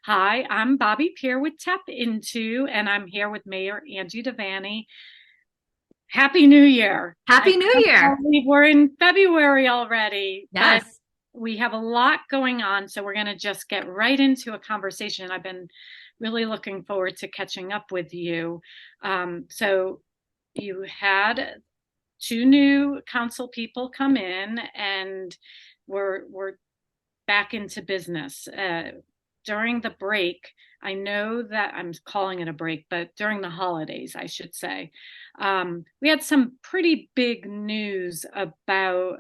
Hi, I'm Bobby Pierre with TAPinto, and I'm here with Mayor Angie Devanney. Happy New Year. I Happy New can't Year. believe we're in February already, but Yes. we have a lot going on, so we're going to just get right into a conversation. I've been really looking forward to catching up with you. So you had two new council people come in, and we're back into business. During the break, I know that I'm calling it a break, but during the holidays, I should say, we had some pretty big news about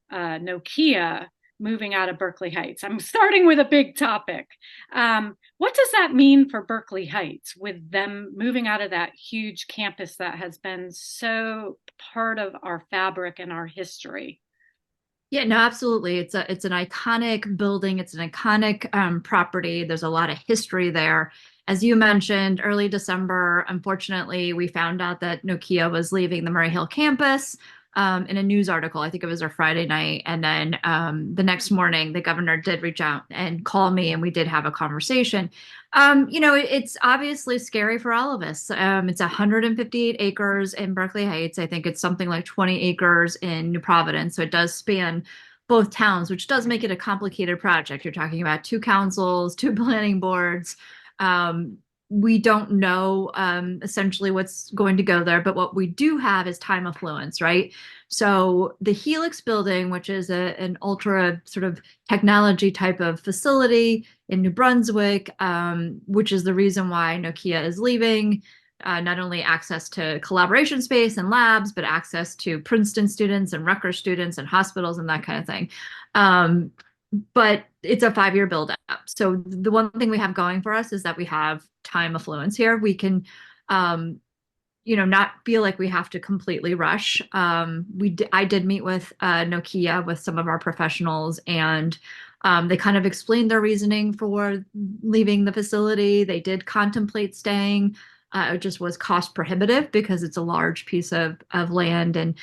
Nokia moving out of Berkeley Heights. I'm starting with a big topic. What does that mean for Berkeley Heights with them moving out of that huge campus that has been so part of our fabric and our history? Yeah, no, absolutely. It's an iconic building. It's an iconic property. There's a lot of history there. As you mentioned, early December, unfortunately, we found out that Nokia was leaving the Murray Hill campus in a news article. I think it was a Friday night. And then the next morning, the governor did reach out and call me, and we did have a conversation. It's obviously scary for all of us. It's 158 acres in Berkeley Heights. I think it's something like 20 acres in New Providence. So it does span both towns, which does make it a complicated project. You're talking about two councils, two planning boards. Um, we don't know essentially what's going to go there, but what we do have is time affluence, right? So the Helix building, which is an ultra sort of technology type of facility in New Brunswick, which is the reason why Nokia is leaving. Not only access to collaboration space and labs, but access to Princeton students and Rutgers students and hospitals and that kind of thing. Um, but it's a 5-year build up. So the one thing we have going for us is that we have time affluence here. We can, not feel like we have to completely rush. I did meet with Nokia with some of our professionals, and they kind of explained their reasoning for leaving the facility. They did contemplate staying. It just was cost prohibitive because it's a large piece of land, and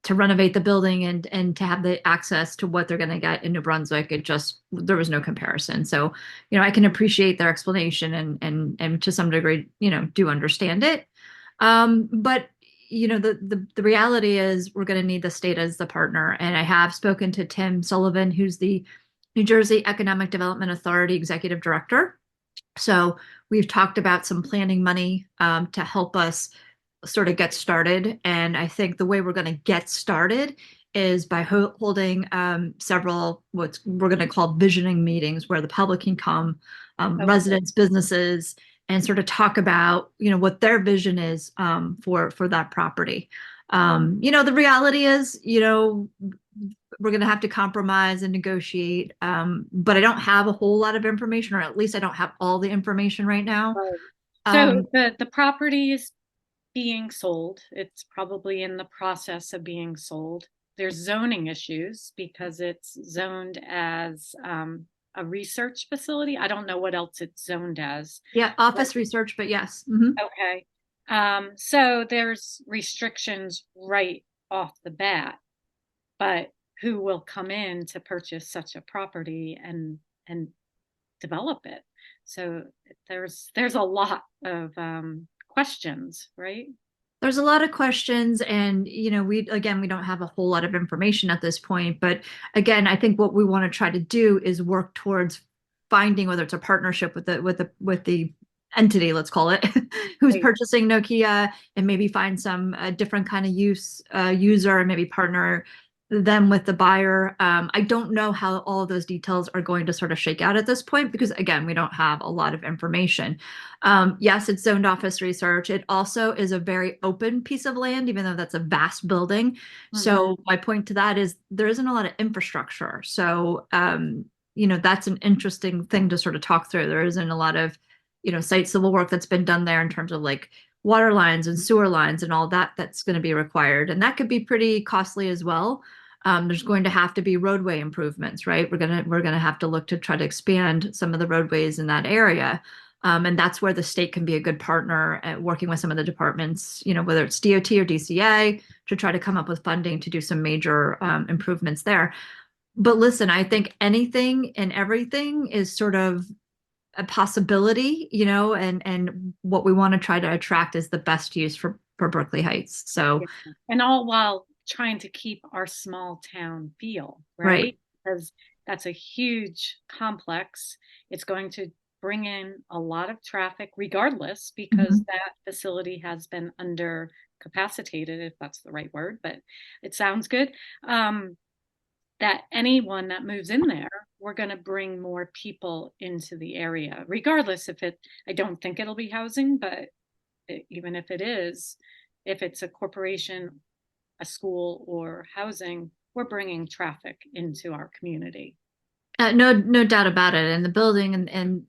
to renovate the building and to have the access to what they're going to get in New Brunswick, it just there was no comparison. So, I can appreciate their explanation and to some degree, do understand it. But the reality is we're going to need the state as the partner. And I have spoken to Tim Sullivan, who's the New Jersey Economic Development Authority Executive Director. So we've talked about some planning money to help us sort of get started. And I think the way we're going to get started is by holding several what we're going to call visioning meetings where the public can come, Okay. residents, businesses, and sort of talk about what their vision is for that property. The reality is we're going to have to compromise and negotiate, but I don't have a whole lot of information, or at least I don't have all the information right now. Right. So Um, the property is being sold. It's probably in the process of being sold. There's zoning issues because it's zoned as a research facility. I don't know what else it's zoned as. yeah, But, office research, but yes. okay. So there's restrictions right off the bat, but who will come in to purchase such a property and develop it? So there's a lot of questions, right? There's a lot of questions, and we don't have a whole lot of information at this point. But again, I think what we want to try to do is work towards finding whether it's a partnership with the entity, let's call it, who's Right. purchasing Nokia, and maybe find some different kind of user, and maybe partner them with the buyer. I don't know how all of those details are going to sort of shake out at this point because, again, we don't have a lot of information. Yes, it's zoned office research. It also is a very open piece of land, even though that's a vast building. Mhm. So my point to that is there isn't a lot of infrastructure. So, that's an interesting thing to sort of talk through. There isn't a lot of, site civil work that's been done there in terms of like water lines and sewer lines and all that that's going to be required. And that could be pretty costly as well. There's going to have to be roadway improvements, right? We're gonna have to look to try to expand some of the roadways in that area. And that's where the state can be a good partner at working with some of the departments, whether it's DOT or DCA, to try to come up with funding to do some major improvements there. But listen, I think anything and everything is sort of a possibility, and what we want to try to attract is the best use for Berkeley Heights. So, Yeah. And all while trying to keep our small town feel, right. right? Because that's a huge complex. It's going to bring in a lot of traffic regardless, because Mhm. that facility has been under capacitated, if that's the right word, but it sounds good. That anyone that moves in there, we're going to bring more people into the area, regardless if it, I don't think it'll be housing, but even if it is, if it's a corporation, a school, or housing, we're bringing traffic into our community. No doubt about it. And the building and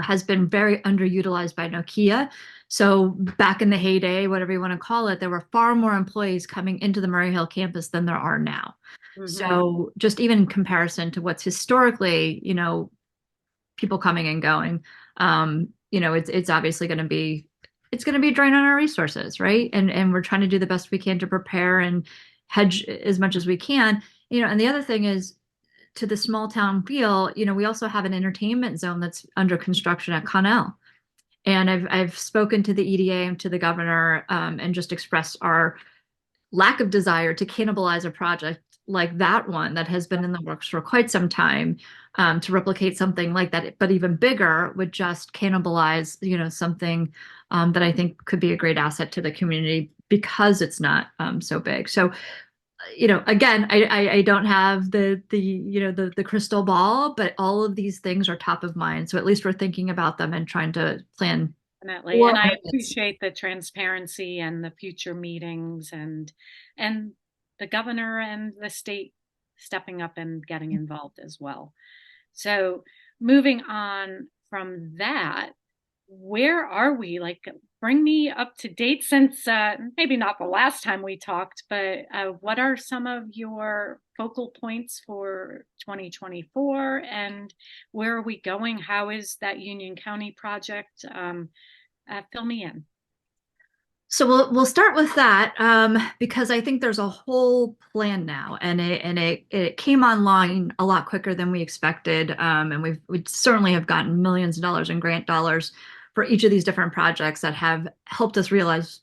has been very underutilized by Nokia. So back in the heyday, whatever you want to call it, there were far more employees coming into the Murray Hill campus than there are now. Mm-hmm. So just even in comparison to what's historically, people coming and going, it's obviously going to be a drain on our resources, right? And we're trying to do the best we can to prepare and hedge as much as we can. And the other thing is to the small town feel, we also have an entertainment zone that's under construction at Connell. And I've spoken to the EDA and to the governor, and just expressed our lack of desire to cannibalize a project like that one that has been in the works for quite some time, to replicate something like that, but even bigger would just cannibalize, something that I think could be a great asset to the community because it's not so big. So again, I don't have the crystal ball, but all of these things are top of mind. So at least we're thinking about them and trying to plan Definitely. for And I when it's. appreciate the transparency and the future meetings, and the governor and the state stepping up and getting involved as well. So moving on from that, where are we? Like, bring me up to date since maybe not the last time we talked, but what are some of your focal points for 2024, and where are we going? How is that Union County project? Fill me in. So we'll start with that, because I think there's a whole plan now, and it came online a lot quicker than we expected, and we certainly have gotten millions of dollars in grant dollars for each of these different projects that have helped us realize,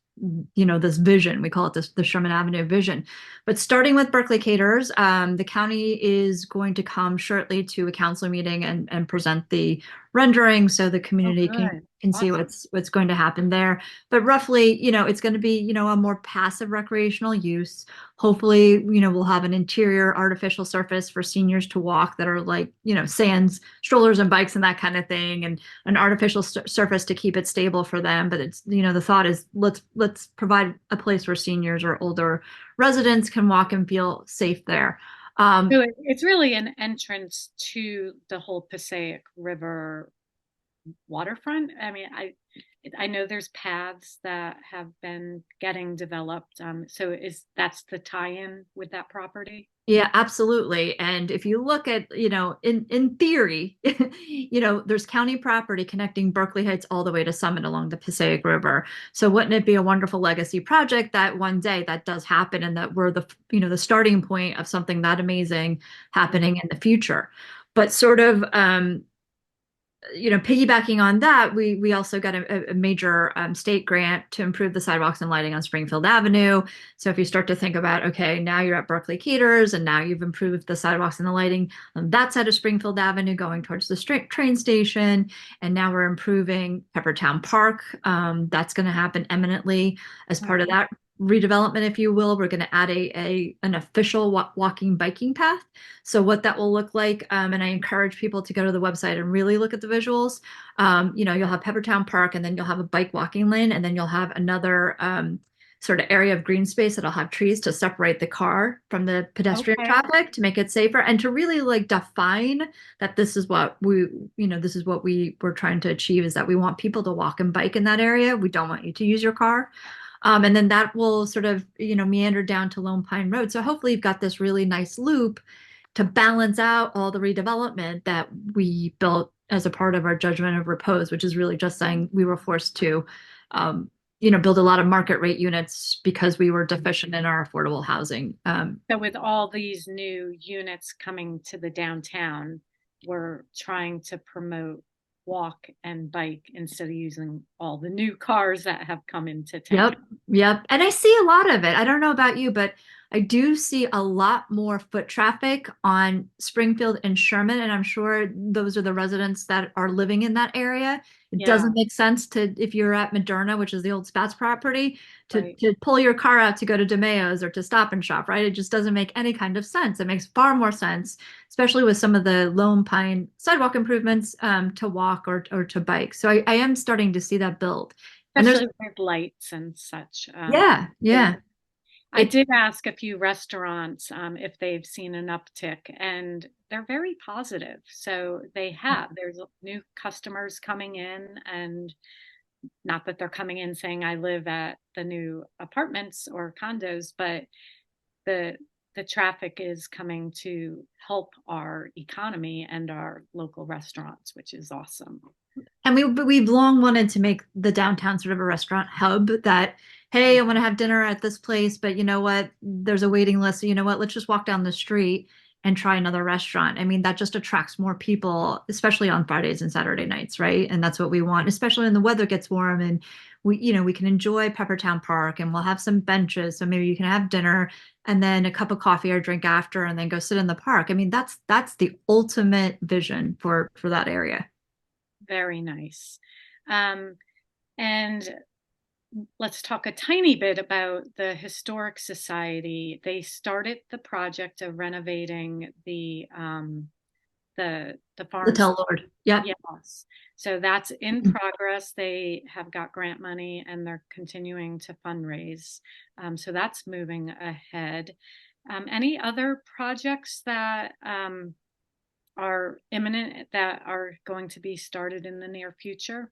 this vision. We call it the Sherman Avenue vision. But starting with Berkeley Caterers, the county is going to come shortly to a council meeting and present the rendering so the Oh, community good. can see Awesome. what's going to happen there. But roughly, it's going to be, a more passive recreational use. Hopefully, we'll have an interior artificial surface for seniors to walk that are like, sands, strollers and bikes and that kind of thing, and an artificial surface to keep it stable for them. But it's, the thought is let's provide a place where seniors or older residents can walk and feel safe there. So it's really an entrance to the whole Passaic River waterfront. I mean, I know there's paths that have been getting developed. So is that's the tie-in with that property? Yeah, absolutely. And if you look at, in theory, there's county property connecting Berkeley Heights all the way to Summit along the Passaic River. So wouldn't it be a wonderful legacy project that one day that does happen and that we're the starting point of something that amazing happening in the future? But sort of, piggybacking on that, we also got a major state grant to improve the sidewalks and lighting on Springfield Avenue. So if you start to think about, okay, now you're at Berkeley Caterers and now you've improved the sidewalks and the lighting on that side of Springfield Avenue going towards the train station. And now we're improving Peppertown Park. That's going to happen eminently as part of Okay. that redevelopment, if you will. We're going to add an official walking biking path. So what that will look like, and I encourage people to go to the website and really look at the visuals. You'll have Peppertown Park, and then you'll have a bike walking lane, and then you'll have another sort of area of green space that'll have trees to separate the car from the pedestrian Okay. traffic to make it safer and to really like define that this is what we were trying to achieve, is that we want people to walk and bike in that area. We don't want you to use your car. And then that will sort of, meander down to Lone Pine Road. So hopefully you've got this really nice loop to balance out all the redevelopment that we built as a part of our judgment of repose, which is really just saying we were forced to, build a lot of market rate units because we were deficient in our affordable housing. So with all these new units coming to the downtown, we're trying to promote walk and bike instead of using all the new cars that have come into town. Yep, yep. And I see a lot of it. I don't know about you, but I do see a lot more foot traffic on Springfield and Sherman, and I'm sure those are the residents that are living in that area. It Yeah, doesn't make sense to, if you're at Moderna, which is the old Spats property, to right. to pull your car out to go to DeMeo's or to Stop and Shop, right? It just doesn't make any kind of sense. It makes far more sense, especially with some of the Lone Pine sidewalk improvements, to walk or to bike. So I am starting to see that build. And there's Especially with lights and such. yeah, They, yeah. I It did ask a few restaurants if they've seen an uptick, and they're very positive. So they have. There's new customers coming in, and not that they're coming in saying I live at the new apartments or condos, but the the traffic is coming to help our economy and our local restaurants, which is awesome. and we've long wanted to make the downtown sort of a restaurant hub that, hey, I want to have dinner at this place, but you know what? There's a waiting list. So you know what? Let's just walk down the street and try another restaurant. I mean, that just attracts more people, especially on Fridays and Saturday nights, right? And that's what we want, especially when the weather gets warm and we can enjoy Peppertown Park and we'll have some benches. So maybe you can have dinner and then a cup of coffee or drink after and then go sit in the park. I mean, that's the ultimate vision for that area. Very nice. Um, and let's talk a tiny bit about the Historic Society. They started the project of renovating the The farm. Tell Lord. Yep. Yes. So that's in progress. They have got grant money and they're continuing to fundraise. So that's moving ahead. Any other projects that are imminent that are going to be started in the near future?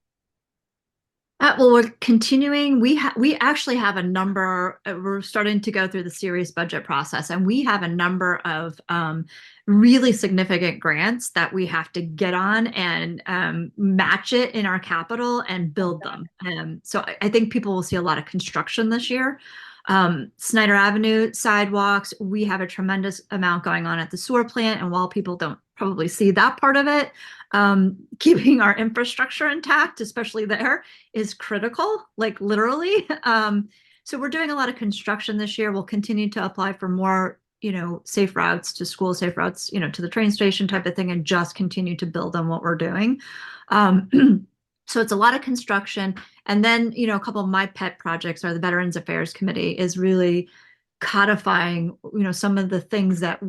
Well, we're continuing. We actually have a number. We're starting to go through the serious budget process, and we have a number of really significant grants that we have to get on and match it in our capital and build them. So I think people will see a lot of construction this year. Snyder Avenue sidewalks. We have a tremendous amount going on at the sewer plant, and while people don't probably see that part of it, keeping our infrastructure intact, especially there, is critical, like literally. So we're doing a lot of construction this year. We'll continue to apply for more, safe routes to school, safe routes, to the train station type of thing, and just continue to build on what we're doing. Um, so it's a lot of construction. And then, a couple of my pet projects are the Veterans Affairs Committee is really codifying, some of the things that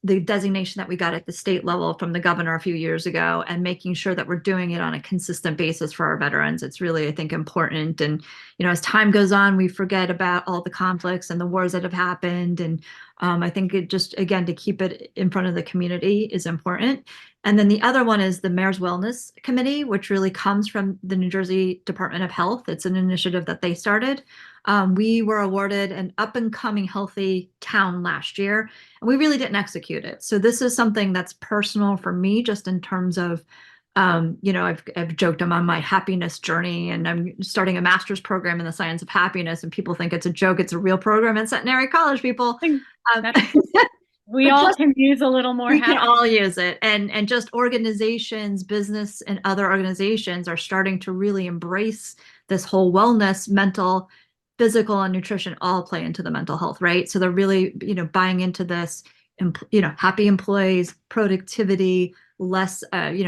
the designation that we got at the state level from the governor a few years ago and making sure that we're doing it on a consistent basis for our veterans. It's really, I think, important. And, as time goes on, we forget about all the conflicts and the wars that have happened. And I think it just, again, to keep it in front of the community is important. And then the other one is the Mayor's Wellness Committee, which really comes from the New Jersey Department of Health. It's an initiative that they started. We were awarded an up and coming healthy town last year, and we really didn't execute it. So this is something that's personal for me, just in terms of, I've joked I'm on my happiness journey, and I'm starting a master's program in the science of happiness, and people think it's a joke. It's a real program at Centenary College, people. I think Um, that we but all just can use a little more we can happiness. all use it, and just organizations, business and other organizations are starting to really embrace this whole wellness, mental, physical, and nutrition all play into the mental health, right? So they're really, buying into this, happy employees, productivity, less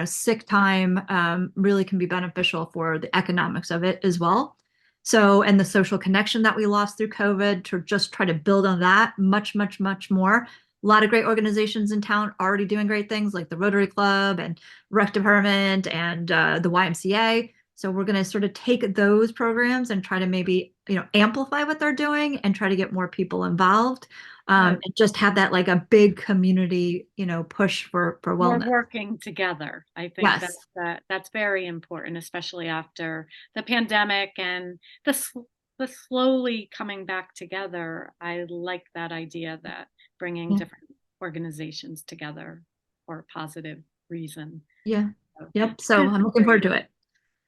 sick time, really can be beneficial for the economics of it as well. So, and the social connection that we lost through COVID, to just try to build on that much, much, much more. A lot of great organizations in town already doing great things like the Rotary Club and Rec Department and the YMCA. So we're going to sort of take those programs and try to maybe, amplify what they're doing and try to get more people involved, Good. and just have that like a big community, push for We're wellness. working together. I think Yes. that's very important, especially after the pandemic and the slowly coming back together. I like that idea that bringing Yeah. different organizations together for a positive reason. Yeah. So, Yep. So this I'm is looking forward great. to it.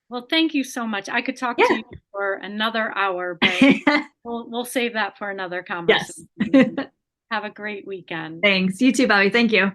Well, thank you so much. I could talk to Yeah. you for another hour, but we'll save that for another Yes. conversation. Have a great weekend. Thanks. You too, Bobby. Thank you.